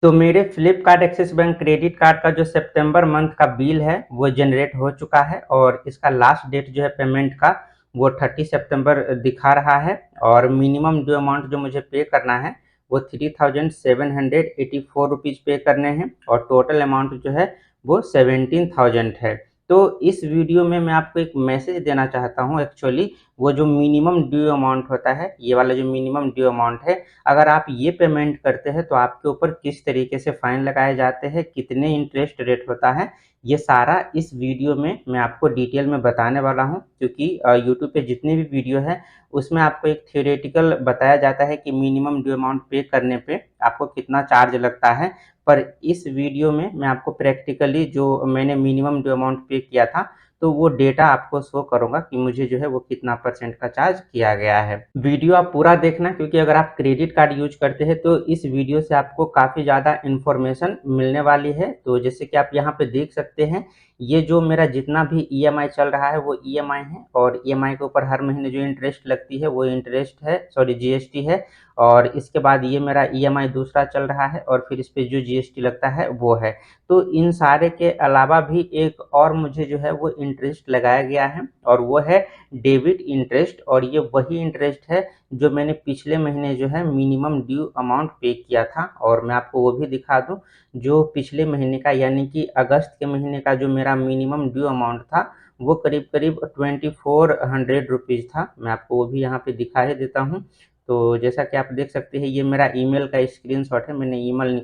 तो मेरे Flipkart axis bank credit card का जो सितंबर मंथ का बिल है वो जनरेट हो चुका है और इसका लास्ट डेट जो है पेमेंट का वो 30 सितंबर दिखा रहा है। और मिनिमम ड्यू अमाउंट जो मुझे पे करना है वो 3784 रुपीज़ पे करने हैं और टोटल अमाउंट जो है वो 17,000 है। तो इस वीडियो में मैं आपको एक मैसेज देना चाहता हूँ। एक्चुअली वो जो मिनिमम ड्यू अमाउंट होता है, ये वाला जो मिनिमम ड्यू अमाउंट है, अगर आप ये पेमेंट करते हैं तो आपके ऊपर किस तरीके से फाइन लगाए जाते हैं, कितने इंटरेस्ट रेट होता है, ये सारा इस वीडियो में मैं आपको डिटेल में बताने वाला हूं। क्योंकि यूट्यूब पे जितने भी वीडियो है उसमें आपको एक थियोरेटिकल बताया जाता है कि मिनिमम ड्यू अमाउंट पे करने पे आपको कितना चार्ज लगता है। पर इस वीडियो में मैं आपको प्रैक्टिकली जो मैंने मिनिमम ड्यू अमाउंट पे किया था तो वो डेटा आपको शो करूंगा कि मुझे जो है वो कितना परसेंट का चार्ज किया गया है। वीडियो आप पूरा देखना, क्योंकि अगर आप क्रेडिट कार्ड यूज करते हैं तो इस वीडियो से आपको काफ़ी ज़्यादा इन्फॉर्मेशन मिलने वाली है। तो जैसे कि आप यहाँ पे देख सकते हैं, ये जो मेरा जितना भी ईएमआई चल रहा है वो ईएमआई है और ईएमआई के ऊपर हर महीने जो इंटरेस्ट लगती है वो इंटरेस्ट है, सॉरी जीएसटी है। और इसके बाद ये मेरा ईएमआई दूसरा चल रहा है और फिर इस पे जो जीएसटी लगता है वो है। तो इन सारे के अलावा भी एक और मुझे जो है वो इंटरेस्ट लगाया गया है और वो है डेबिट इंटरेस्ट। और ये वही इंटरेस्ट है जो मैंने पिछले महीने जो है मिनिमम ड्यू अमाउंट पे किया था। और मैं आपको वो भी दिखा दूं, जो पिछले महीने का यानी कि अगस्त के महीने का जो मेरा मिनिमम ड्यू अमाउंट था वो करीब करीब 2400 रुपीज़ था। मैं आपको वो भी यहाँ पे दिखा ही देता हूँ। तो जैसा कि आप देख सकते हैं, ये मेरा ईमेल का स्क्रीनशॉट है। मैंने ईमेल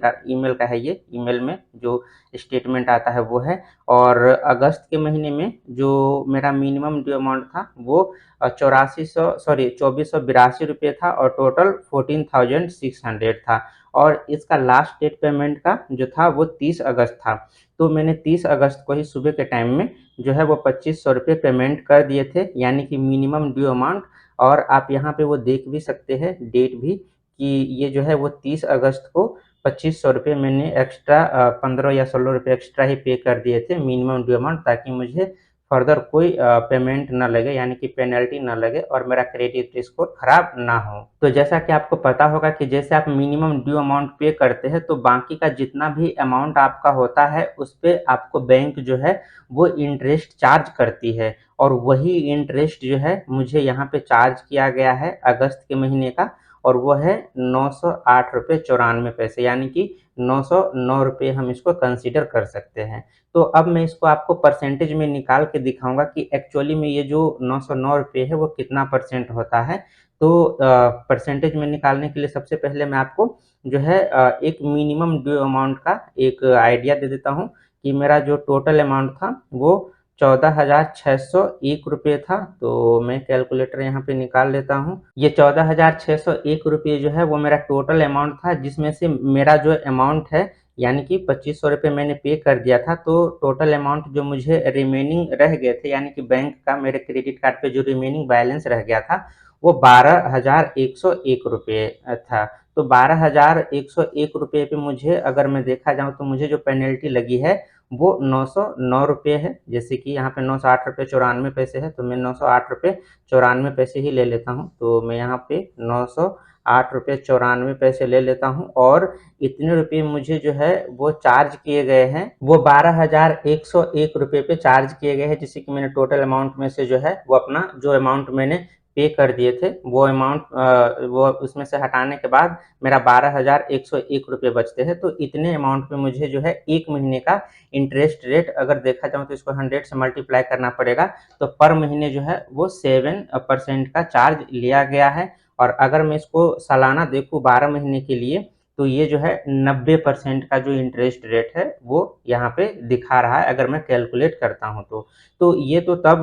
का है, ये ईमेल में जो स्टेटमेंट आता है वो है। और अगस्त के महीने में जो मेरा मिनिमम ड्यू अमाउंट था वो 2482 रुपये था और टोटल 14,600 था। और इसका लास्ट डेट पेमेंट का जो था वो 30 अगस्त था। तो मैंने 30 अगस्त को ही सुबह के टाइम में जो है वो 2500 रुपये पेमेंट कर दिए थे, यानी कि मिनिमम ड्यू अमाउंट। और आप यहाँ पे वो देख भी सकते हैं डेट भी, कि ये जो है वो 30 अगस्त को 2500 रुपये मैंने एक्स्ट्रा 15 या 16 रुपये एक्स्ट्रा ही पे कर दिए थे मिनिमम ड्यू अमाउंट, ताकि मुझे फर्दर कोई पेमेंट ना लगे, यानी कि पेनल्टी ना लगे और मेरा क्रेडिट स्कोर खराब ना हो। तो जैसा कि आपको पता होगा कि जैसे आप मिनिमम ड्यू अमाउंट पे करते हैं तो बाकी का जितना भी अमाउंट आपका होता है उस पर आपको बैंक जो है वो इंटरेस्ट चार्ज करती है। और वही इंटरेस्ट जो है मुझे यहाँ पे चार्ज किया गया है अगस्त के महीने का, और वो है 908 रुपये 94 पैसे, यानी कि 909 रुपये हम इसको कंसिडर कर सकते हैं। तो अब मैं इसको आपको परसेंटेज में निकाल के दिखाऊंगा कि एक्चुअली में ये जो 909 रुपये है वो कितना परसेंट होता है। तो परसेंटेज में निकालने के लिए सबसे पहले मैं आपको जो है एक मिनिमम ड्यू अमाउंट का एक आइडिया दे देता हूँ कि मेरा जो टोटल अमाउंट था वो 14,601 रुपये था। तो मैं कैलकुलेटर यहाँ पे निकाल लेता हूँ। ये 14,601 रुपये जो है वो मेरा टोटल अमाउंट था, जिसमें से मेरा जो अमाउंट है यानी कि 2500 रुपये मैंने पे कर दिया था। तो टोटल अमाउंट जो मुझे रिमेनिंग रह गए थे, यानी कि बैंक का मेरे क्रेडिट कार्ड पे जो रिमेनिंग बैलेंस रह गया था वो 12,101 रुपये था। तो 12,101 रुपये पे मुझे अगर मैं देखा जाऊँ तो मुझे जो पेनल्टी लगी है वो 909 रुपये है। जैसे कि यहाँ पे 908 रुपये 94 पैसे है, तो मैं 908 रुपये 94 पैसे ही ले लेता हूँ। तो मैं यहाँ पे 908 रुपये 94 पैसे ले लेता हूँ और इतने रुपये मुझे जो है वो चार्ज किए गए हैं, वो 12,101 रुपये पे चार्ज किए गए हैं। जिससे कि मैंने टोटल अमाउंट में से जो है वो अपना जो अमाउंट मैंने पे कर दिए थे वो अमाउंट वो उसमें से हटाने के बाद मेरा 12,101 रुपये बचते हैं। तो इतने अमाउंट पे मुझे जो है एक महीने का इंटरेस्ट रेट अगर देखा जाए तो इसको 100 से मल्टीप्लाई करना पड़ेगा। तो पर महीने जो है वो 7% का चार्ज लिया गया है। और अगर मैं इसको सालाना देखूँ 12 महीने के लिए तो ये जो है 90% का जो इंटरेस्ट रेट है वो यहाँ पे दिखा रहा है, अगर मैं कैलकुलेट करता हूँ तो। तो ये तो तब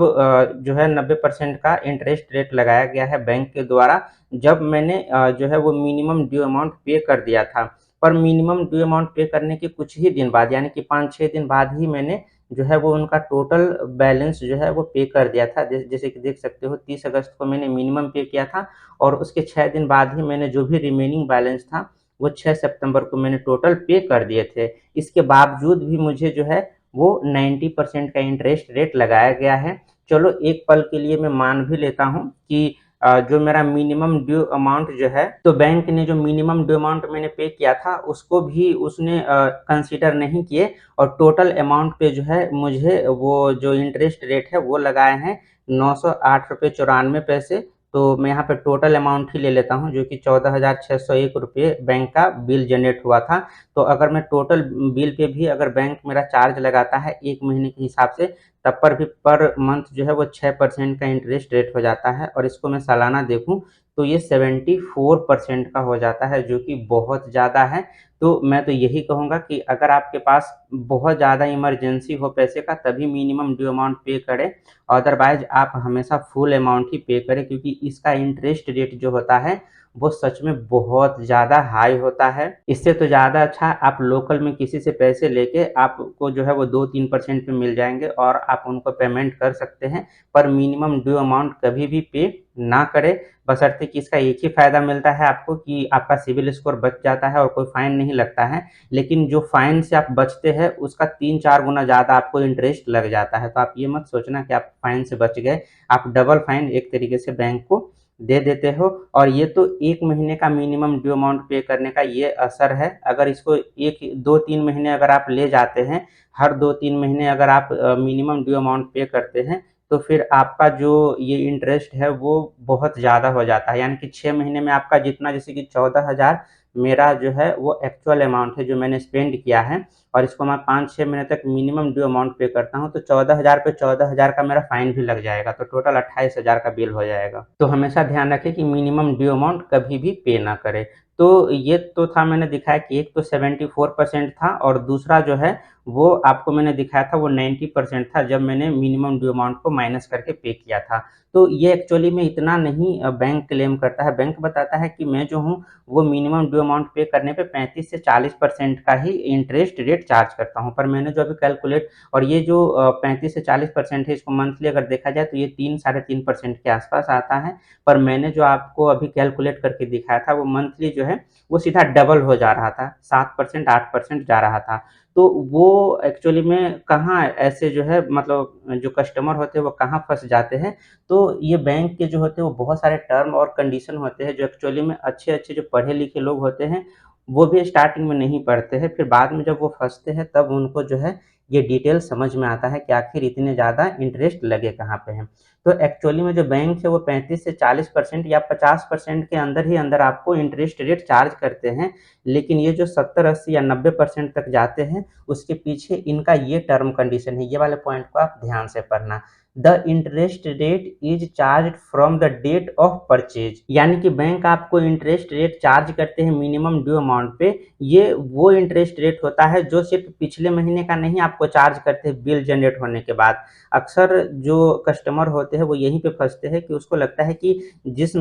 जो है 90% का इंटरेस्ट रेट लगाया गया है बैंक के द्वारा, जब मैंने जो है वो मिनिमम ड्यू अमाउंट पे कर दिया था। पर मिनिमम ड्यू अमाउंट पे करने के कुछ ही दिन बाद, यानी कि 5-6 दिन बाद ही मैंने जो है वो उनका टोटल बैलेंस जो है वो पे कर दिया था। जैसे कि देख सकते हो 30 अगस्त को मैंने मिनिमम पे किया था और उसके 6 दिन बाद ही मैंने जो भी रिमेनिंग बैलेंस था वो 6 सितंबर को मैंने टोटल पे कर दिए थे। इसके बावजूद भी मुझे जो है वो 90% का इंटरेस्ट रेट लगाया गया है। चलो एक पल के लिए मैं मान भी लेता हूँ कि जो मेरा मिनिमम ड्यू अमाउंट जो है, तो बैंक ने जो मिनिमम ड्यू अमाउंट मैंने पे किया था उसको भी उसने कंसीडर नहीं किए और टोटल अमाउंट पे जो है मुझे वो जो इंटरेस्ट रेट है वो लगाए हैं 908 रुपये 94 पैसे। तो मैं यहाँ पे टोटल अमाउंट ही ले लेता हूँ जो कि 14,601 रुपये बैंक का बिल जनरेट हुआ था। तो अगर मैं टोटल बिल पे भी अगर बैंक मेरा चार्ज लगाता है 1 महीने के हिसाब से, तब पर भी पर मंथ जो है वो 6% का इंटरेस्ट रेट हो जाता है और इसको मैं सालाना देखूँ तो ये 74% का हो जाता है, जो कि बहुत ज़्यादा है। तो मैं तो यही कहूँगा कि अगर आपके पास बहुत ज़्यादा इमरजेंसी हो पैसे का तभी मिनिमम ड्यू अमाउंट पे करें, अदरवाइज़ आप हमेशा फुल अमाउंट ही पे करें, क्योंकि इसका इंटरेस्ट रेट जो होता है वो सच में बहुत ज़्यादा हाई होता है। इससे तो ज़्यादा अच्छा आप लोकल में किसी से पैसे लेके आपको जो है वो 2-3% पे मिल जाएँगे और आप उनको पेमेंट कर सकते हैं। पर मिनिमम ड्यू अमाउंट कभी भी पे ना करें, बशर्ते कि इसका एक ही फ़ायदा मिलता है आपको कि आपका सिबिल स्कोर बच जाता है और कोई फ़ाइन नहीं लगता है। लेकिन जो फ़ाइन से आप बचते हैं उसका 3-4 गुना ज़्यादा आपको इंटरेस्ट लग जाता है। तो आप ये मत सोचना कि आप फ़ाइन से बच गए, आप डबल फ़ाइन एक तरीके से बैंक को दे देते हो। और ये तो 1 महीने का मिनिमम ड्यू अमाउंट पे करने का ये असर है। अगर इसको 1-2-3 महीने अगर आप ले जाते हैं, हर 2-3 महीने अगर आप मिनिमम ड्यू अमाउंट पे करते हैं, तो फिर आपका जो ये इंटरेस्ट है वो बहुत ज़्यादा हो जाता है। यानी कि 6 महीने में आपका जितना, जैसे कि 14,000 मेरा जो है वो एक्चुअल अमाउंट है जो मैंने स्पेंड किया है और इसको मैं 5-6 महीने तक मिनिमम ड्यू अमाउंट पे करता हूँ, तो 14,000 पे 14,000 का मेरा फाइन भी लग जाएगा, तो टोटल 28,000 का बिल हो जाएगा। तो हमेशा ध्यान रखें कि मिनिमम ड्यू अमाउंट कभी भी पे ना करें। तो ये तो था, मैंने दिखाया कि एक तो 74% था और दूसरा जो है वो आपको मैंने दिखाया था वो 90% था जब मैंने मिनिमम ड्यू अमाउंट को माइनस करके पे किया था। तो ये एक्चुअली में इतना नहीं बैंक क्लेम करता है। बैंक बताता है कि मैं जो हूँ वो मिनिमम ड्यू अमाउंट पे करने पे 35 से 40% का ही इंटरेस्ट रेट चार्ज करता हूँ। पर मैंने जो अभी कैलकुलेट, और ये जो 35 से 40% है इसको मंथली अगर देखा जाए तो ये 3-3.5% के आसपास आता है। पर मैंने जो आपको अभी कैलकुलेट करके दिखाया था वो मंथली जो है वो सीधा डबल हो जा रहा था, 7% 8% जा रहा था। तो वो एक्चुअली में कहाँ ऐसे जो है, मतलब जो कस्टमर होते हैं वो कहाँ फँस जाते हैं। तो ये बैंक के जो होते हैं वो बहुत सारे टर्म और कंडीशन होते हैं जो एक्चुअली में अच्छे-अच्छे जो पढ़े-लिखे लोग होते हैं, वो भी स्टार्टिंग में नहीं पढ़ते हैं। फिर बाद में जब वो फँसते हैं तब उनको जो है ये डिटेल समझ में आता है कि आखिर इतने ज़्यादा इंटरेस्ट लगे कहाँ पे हैं। तो एक्चुअली में जो बैंक है वो 35 से 40% या 50% के अंदर ही अंदर आपको इंटरेस्ट रेट चार्ज करते हैं। लेकिन ये जो 70, 80 या 90% तक जाते हैं, उसके पीछे इनका ये टर्म कंडीशन है। ये वाले पॉइंट को आप ध्यान से पढ़ना। The interest rate is charged from the date of purchase, यानी कि बैंक आपको इंटरेस्ट रेट चार्ज करते हैं मिनिमम ड्यू अमाउंट पे। ये वो इंटरेस्ट रेट होता है जो सिर्फ पिछले महीने का नहीं आपको चार्ज करते हैं बिल जनरेट होने के बाद। अक्सर जो कस्टमर होते हैं वो यहीं पे फंसते हैं कि उसको लगता है कि जिस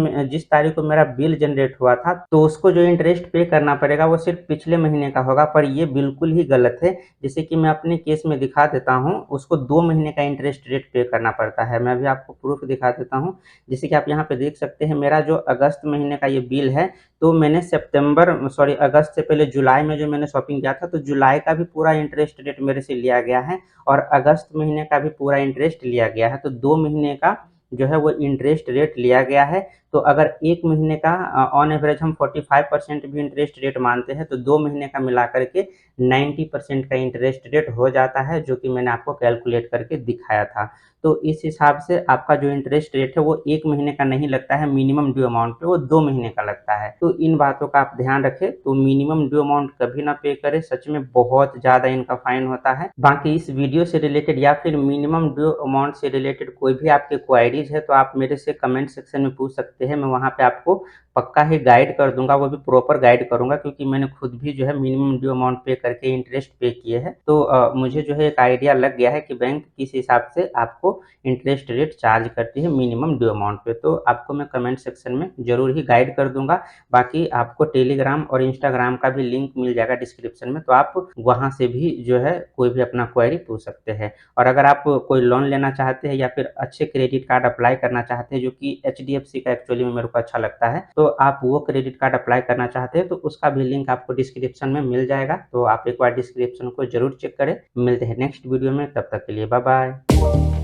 तारीख को मेरा बिल जनरेट हुआ था तो उसको जो इंटरेस्ट पे करना पड़ेगा वो सिर्फ पिछले महीने का होगा, पर ये बिल्कुल ही गलत है। जैसे कि मैं अपने केस में दिखा देता हूँ, उसको 2 महीने का इंटरेस्ट रेट पे करना पड़ता है। मैं भी आपको प्रूफ दिखा देता हूँ। जैसे कि आप यहाँ पे देख सकते हैं, मेरा जो अगस्त महीने का ये बिल है, तो मैंने अगस्त से पहले जुलाई में जो मैंने शॉपिंग किया था, तो जुलाई का भी पूरा इंटरेस्ट रेट मेरे से लिया गया है और अगस्त महीने का भी पूरा इंटरेस्ट लिया गया है। तो 2 महीने का जो है वो इंटरेस्ट रेट लिया गया है। तो अगर 1 महीने का ऑन एवरेज हम 45% भी इंटरेस्ट रेट मानते हैं, तो 2 महीने का मिला करके 90% का इंटरेस्ट रेट हो जाता है, जो कि मैंने आपको कैलकुलेट करके दिखाया था। तो इस हिसाब से आपका जो इंटरेस्ट रेट है वो 1 महीने का नहीं लगता है मिनिमम ड्यू अमाउंट पे, वो 2 महीने का लगता है। तो इन बातों का आप ध्यान रखें। तो मिनिमम ड्यू अमाउंट कभी ना पे करें, सच में बहुत ज़्यादा इनका फाइन होता है। बाकी इस वीडियो से रिलेटेड या फिर मिनिमम ड्यू अमाउंट से रिलेटेड कोई भी आपके क्वेरीज है तो आप मेरे से कमेंट सेक्शन में पूछ सकते हैं। मैं वहाँ पे आपको पक्का ही गाइड कर दूंगा, वो भी प्रॉपर गाइड करूंगा, क्योंकि मैंने खुद भी जो है मिनिमम ड्यू अमाउंट पे करके इंटरेस्ट पे किए हैं। तो मुझे जो है एक आइडिया लग गया है कि बैंक किस हिसाब से आपको इंटरेस्ट रेट चार्ज करती है मिनिमम ड्यू अमाउंट पे। तो आपको मैं कमेंट सेक्शन में जरूर ही गाइड कर दूंगा। बाकी आपको टेलीग्राम और इंस्टाग्राम का भी लिंक मिल जाएगा डिस्क्रिप्शन में, तो आप वहाँ से भी जो है कोई भी अपना क्वेरी पूछ सकते हैं। और अगर आप कोई लोन लेना चाहते हैं या फिर अच्छे क्रेडिट कार्ड अप्लाई करना चाहते हैं, जो कि HDFC का एक्चुअली में मेरे को अच्छा लगता है, तो आप वो क्रेडिट कार्ड अप्लाई करना चाहते हैं तो उसका भी लिंक आपको डिस्क्रिप्शन में मिल जाएगा। तो आप एक बार डिस्क्रिप्शन को जरूर चेक करें। मिलते हैं नेक्स्ट वीडियो में, तब तक के लिए बाय बाय।